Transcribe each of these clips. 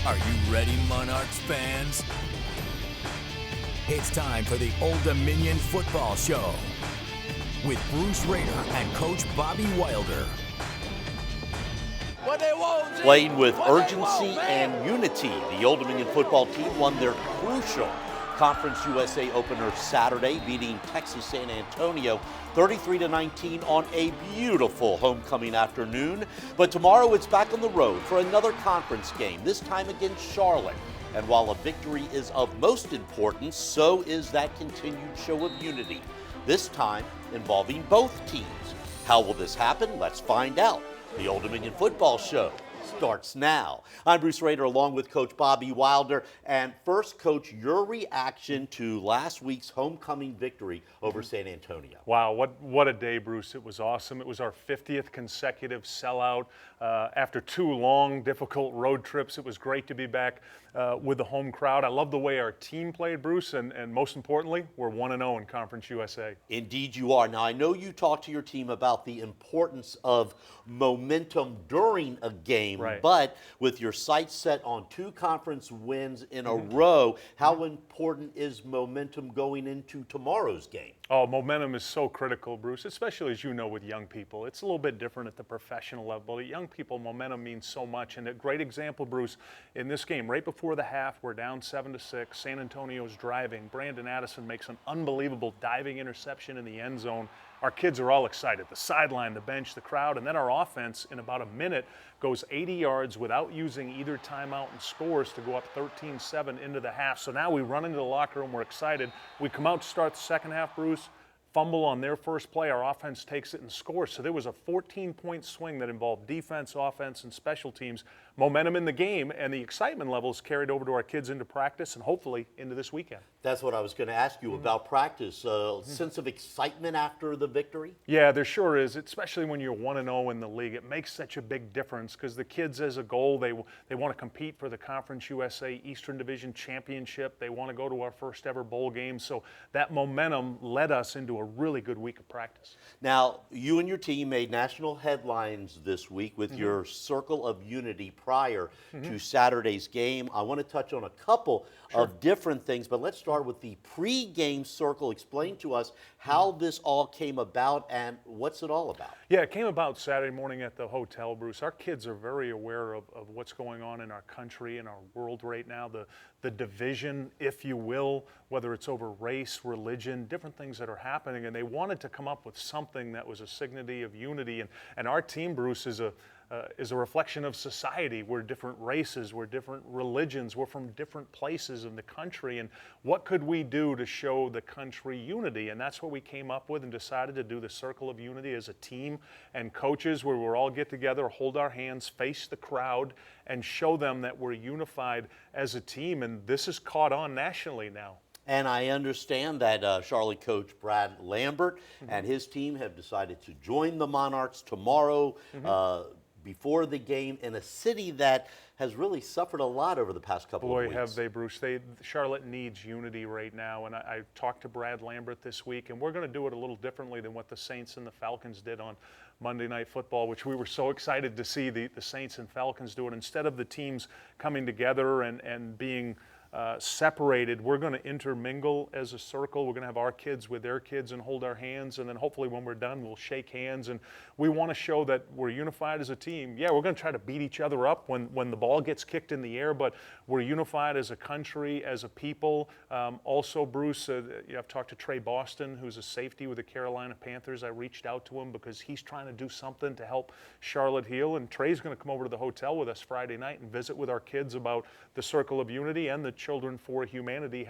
Are you ready, Monarchs fans? It's time for the Old Dominion Football Show with Bruce Rader and Coach Bobby Wilder. Playing with urgency and unity, the Old Dominion football team won their crucial Conference USA opener Saturday, beating Texas San Antonio 33-19 on a beautiful homecoming afternoon. But tomorrow it's back on the road for another conference game, this time against Charlotte. And while a victory is of most importance, so is that continued show of unity, this time involving both teams. How will this happen? Let's find out. The Old Dominion Football Show starts now. I'm Bruce Rader along with Coach Bobby Wilder. And first, Coach, your reaction to last week's homecoming victory over San Antonio. Wow, what a day, Bruce. It was awesome. It was our 50th consecutive sellout. After 2 long, difficult road trips, it was great to be back with the home crowd. I love the way our team played, Bruce, and most importantly, we're 1-0 in Conference USA. Indeed you are. Now, I know you talked to your team about the importance of momentum during a game, right. But with your sights set on 2 conference wins in a row, how important is momentum going into tomorrow's game? Oh, momentum is so critical, Bruce, especially as you know with young people. It's a little bit different at the professional level. But young people, momentum means so much. And a great example, Bruce, in this game, right before the half, we're down 7-6. San Antonio's driving. Brandon Addison makes an unbelievable diving interception in the end zone. Our kids are all excited. The sideline, the bench, the crowd, and then our offense in about a minute goes 80 yards without using either timeout and scores to go up 13-7 into the half. So now we run into the locker room. We're excited. We come out to start the second half, Bruce. Fumble on their first play, our offense takes it and scores. So there was a 14-point swing that involved defense, offense, and special teams, momentum in the game, and the excitement levels carried over to our kids into practice and hopefully into this weekend. That's what I was going to ask you about practice. Sense of excitement after the victory? Yeah, there sure is, especially when you're 1-0 in the league. It makes such a big difference because the kids, as a goal, they want to compete for the Conference USA Eastern Division Championship. They want to go to our first ever bowl game. So that momentum led us into a really good week of practice. Now, you and your team made national headlines this week with your Circle of Unity prior to Saturday's game. I want to touch on a couple of different things, but let's start with the pre-game circle. Explain to us how this all came about and what's it all about. Yeah, it came about Saturday morning at the hotel, Bruce. Our kids are very aware of what's going on in our country and our world right now, the division, if you will, whether it's over race, religion, different things that are happening, and they wanted to come up with something that was a signity of unity. And our team, Bruce, is a reflection of society. We're different races, we're different religions, we're from different places in the country, and what could we do to show the country unity? And that's what we came up with and decided to do the Circle of Unity as a team and coaches, where we'll all get together, hold our hands, face the crowd, and show them that we're unified as a team, and this is caught on nationally now. And I understand that Charlotte coach Brad Lambert and his team have decided to join the Monarchs tomorrow before the game in a city that has really suffered a lot over the past couple of weeks. Boy, have they, Bruce. Charlotte needs unity right now, and I talked to Brad Lambert this week, and we're going to do it a little differently than what the Saints and the Falcons did on Monday Night Football, which we were so excited to see the Saints and Falcons do it. Instead of the teams coming together and being separated, we're going to intermingle as a circle. We're going to have our kids with their kids and hold our hands, and then hopefully when we're done, we'll shake hands. And we want to show that we're unified as a team. Yeah, we're going to try to beat each other up when the ball gets kicked in the air, but we're unified as a country, as a people. Also, Bruce, I've talked to Trey Boston, who's a safety with the Carolina Panthers. I reached out to him because he's trying to do something to help Charlotte heal, and Trey's going to come over to the hotel with us Friday night and visit with our kids about the Circle of Unity and the Children for Humanity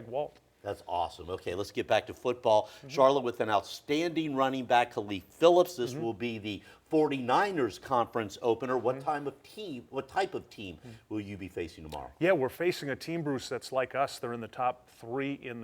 #Walt. That's awesome. Okay, let's get back to football. Charlotte with an outstanding running back, Khalif Phillips. This will be the 49ers conference opener. What type of team will you be facing tomorrow? Yeah, we're facing a team, Bruce, that's like us. They're in the top 3 in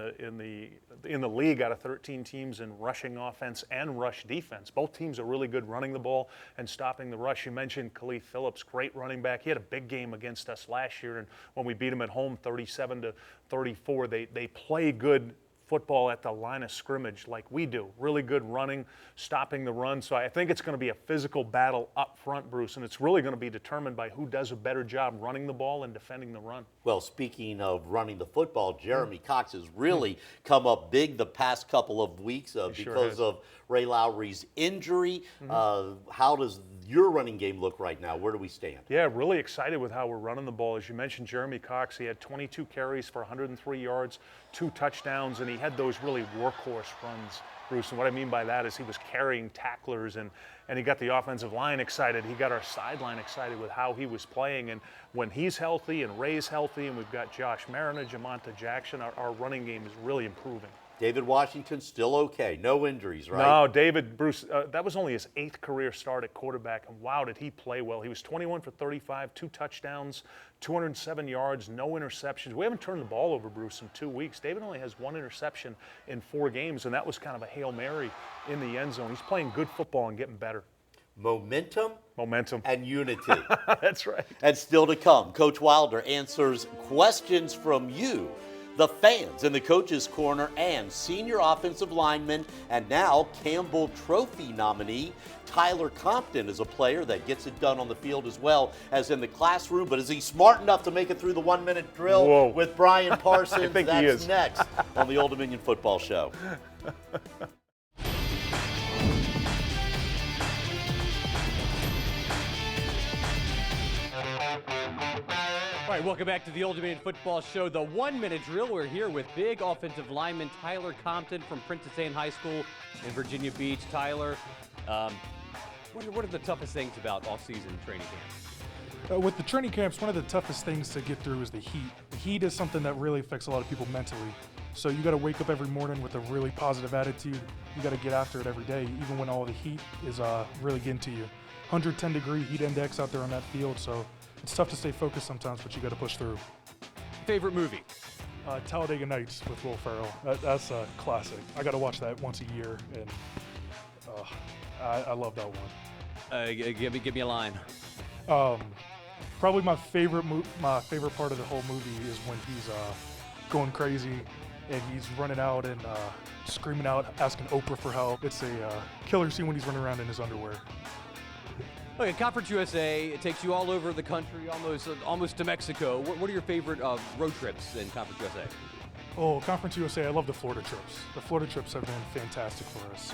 the league out of 13 teams in rushing offense and rush defense. Both teams are really good running the ball and stopping the rush. You mentioned Khalif Phillips, great running back. He had a big game against us last year, and when we beat him at home 37-34, they play good football at the line of scrimmage like we do. Really good running, stopping the run. So I think it's going to be a physical battle up front, Bruce, and it's really going to be determined by who does a better job running the ball and defending the run. Well, speaking of running the football, Jeremy Cox has really come up big the past couple of weeks because of Ray Lowry's injury. How does your running game look right now? Where do we stand? Yeah, really excited with how we're running the ball. As you mentioned, Jeremy Cox, he had 22 carries for 103 yards, 2 touchdowns, and he had those really workhorse runs, Bruce. And what I mean by that is he was carrying tacklers, and he got the offensive line excited. He got our sideline excited with how he was playing. And when he's healthy and Ray's healthy, and we've got Josh Mariner, Jamonta Jackson, our running game is really improving. David Washington still okay, no injuries, right? No, David, Bruce, that was only his 8th career start at quarterback, and wow, did he play well. He was 21 for 35, 2 touchdowns, 207 yards, no interceptions. We haven't turned the ball over, Bruce, in 2 weeks. David only has 1 interception in 4 games, and that was kind of a Hail Mary in the end zone. He's playing good football and getting better. Momentum, and unity. That's right. And still to come, Coach Wilder answers questions from you, the fans, in the Coach's Corner, and senior offensive lineman and now Campbell Trophy nominee Tyler Compton is a player that gets it done on the field as well as in the classroom. But is he smart enough to make it through the 1-minute drill with Brian Parsons? I think That's he is. Next on the Old Dominion Football Show. All right, welcome back to the Old Dominion Football Show, the 1-minute drill. We're here with big offensive lineman Tyler Compton from Princess Anne High School in Virginia Beach. Tyler, what are the toughest things about off-season training camp? With the training camps, one of the toughest things to get through is the heat. The heat is something that really affects a lot of people mentally. So you got to wake up every morning with a really positive attitude. You got to get after it every day, even when all the heat is really getting to you. 110-degree heat index out there on that field, so it's tough to stay focused sometimes, but you got to push through. Favorite movie? Talladega Nights with Will Ferrell. That's a classic. I got to watch that once a year, and I love that one. Give me a line. Probably my favorite part of the whole movie is when he's going crazy and he's running out and screaming out, asking Oprah for help. It's a killer scene when he's running around in his underwear. Okay, Conference USA, it takes you all over the country, almost to Mexico. What are your favorite road trips in Conference USA? Oh, Conference USA, I love the Florida trips. The Florida trips have been fantastic for us.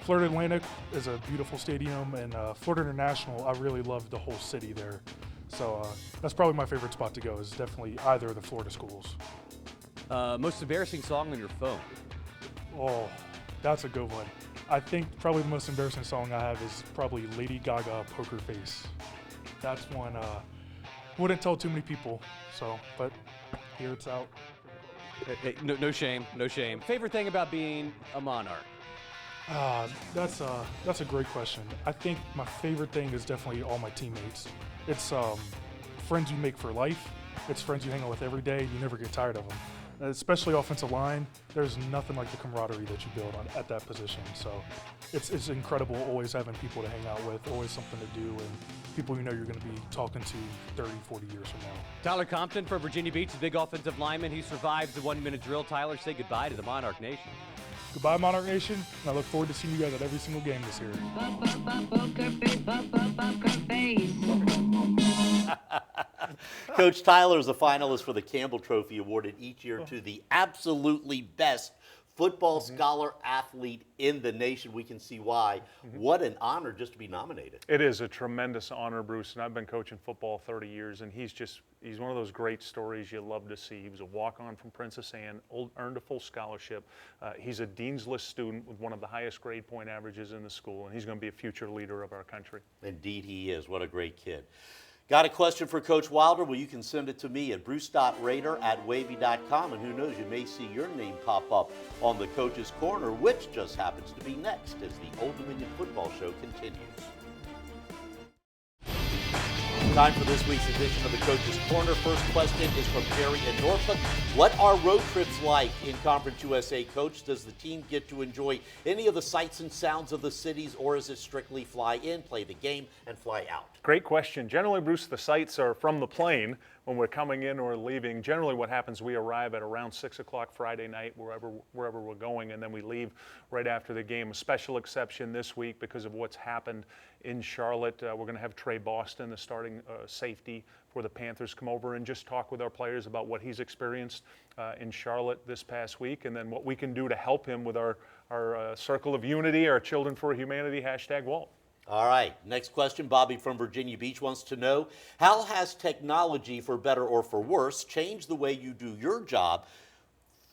Florida Atlantic is a beautiful stadium, and Florida International, I really love the whole city there. So that's probably my favorite spot to go, is definitely either of the Florida schools. Most embarrassing song on your phone? Oh, that's a good one. I think probably the most embarrassing song I have is probably Lady Gaga, Poker Face. That's one, wouldn't tell too many people, so, but here it's out. Hey, no shame, no shame. Favorite thing about being a Monarch? That's a great question. I think my favorite thing is definitely all my teammates. It's friends you make for life. It's friends you hang out with every day. You never get tired of them. Especially offensive line, there's nothing like the camaraderie that you build at that position. So it's incredible always having people to hang out with, always something to do, and people you know you're going to be talking to 30, 40 years from now. Tyler Compton from Virginia Beach, a big offensive lineman. He survives the 1-minute drill. Tyler, say goodbye to the Monarch Nation. Goodbye, Monarch Nation, and I look forward to seeing you guys at every single game this year. Coach Tyler is a finalist for the Campbell Trophy, awarded each year to the absolutely best football scholar athlete in the nation. We can see why. What an honor just to be nominated. It is a tremendous honor, Bruce, and I've been coaching football 30 years, and he's one of those great stories you love to see. He was a walk-on from Princess Anne, earned a full scholarship. He's a Dean's List student with one of the highest grade point averages in the school, and he's going to be a future leader of our country. Indeed he is. What a great kid. Got a question for Coach Wilder? Well, you can send it to me at bruce.rader@wavy.com, and who knows, you may see your name pop up on the Coach's Corner, which just happens to be next as the Old Dominion Football Show continues. Time for this week's edition of the Coach's Corner. First question is from Jerry in Norfolk. What are road trips like in Conference USA, Coach? Does the team get to enjoy any of the sights and sounds of the cities, or is it strictly fly in, play the game, and fly out? Great question. Generally, Bruce, the sights are from the plane. when we're coming in or leaving. Generally what happens, we arrive at around 6 o'clock Friday night, wherever we're going, and then we leave right after the game. A special exception this week because of what's happened in Charlotte. We're going to have Trey Boston, the starting safety for the Panthers, come over and just talk with our players about what he's experienced in Charlotte this past week, and then what we can do to help him with our Circle of Unity, our Children for Humanity #Walt. All right, next question. Bobby from Virginia Beach wants to know, how has technology, for better or for worse, changed the way you do your job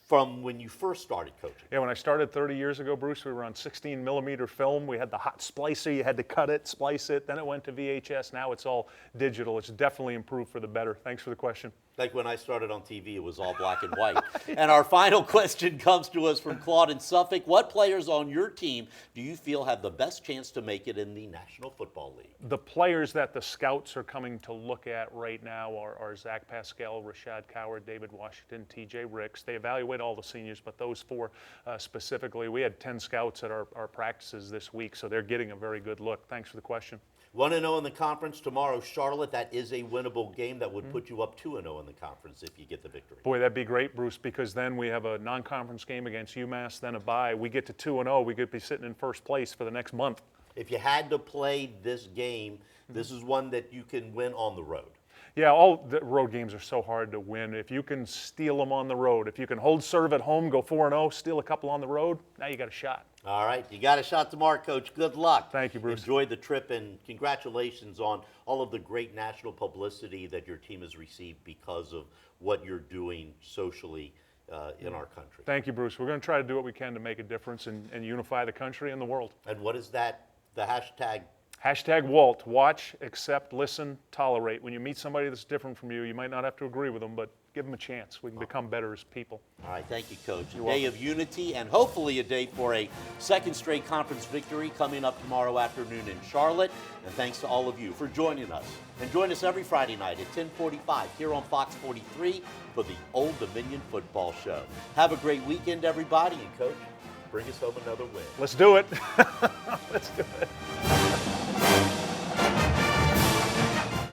from when you first started coaching? Yeah, when I started 30 years ago, Bruce, we were on 16 millimeter film. We had the hot splicer. You had to cut it, splice it. Then it went to VHS. Now it's all digital. It's definitely improved for the better. Thanks for the question. Like when I started on TV, it was all black and white. And our final question comes to us from Claude in Suffolk. What players on your team do you feel have the best chance to make it in the National Football League? The players that the scouts are coming to look at right now are Zach Pascal, Rashad Coward, David Washington, TJ Ricks. They evaluate all the seniors, but those four specifically. We had 10 scouts at our practices this week, so they're getting a very good look. Thanks for the question. 1-0 in the conference tomorrow, Charlotte. That is a winnable game. That would put you up 2-0 in the conference if you get the victory. Boy, that'd be great, Bruce, because then we have a non-conference game against UMass, then a bye. We get to 2-0. We could be sitting in first place for the next month. If you had to play this game, this is one that you can win on the road. Yeah, all the road games are so hard to win. If you can steal them on the road, if you can hold serve at home, go 4-0, steal a couple on the road, now you got a shot. All right, you got a shot tomorrow, Coach. Good luck. Thank you, Bruce. Enjoy the trip, and congratulations on all of the great national publicity that your team has received because of what you're doing socially in our country. Thank you, Bruce. We're going to try to do what we can to make a difference and unify the country and the world. And what is that, the hashtag? #Walt, watch, accept, listen, tolerate. When you meet somebody that's different from you, you might not have to agree with them, but give them a chance. We can become better as people. All right, thank you, Coach. You're A day welcome. of unity and hopefully a day for a second straight conference victory coming up tomorrow afternoon in Charlotte. And thanks to all of you for joining us. And join us every Friday night at 10:45 here on Fox 43 for the Old Dominion Football Show. Have a great weekend, everybody. And, Coach, bring us home another win. Let's do it. Let's do it.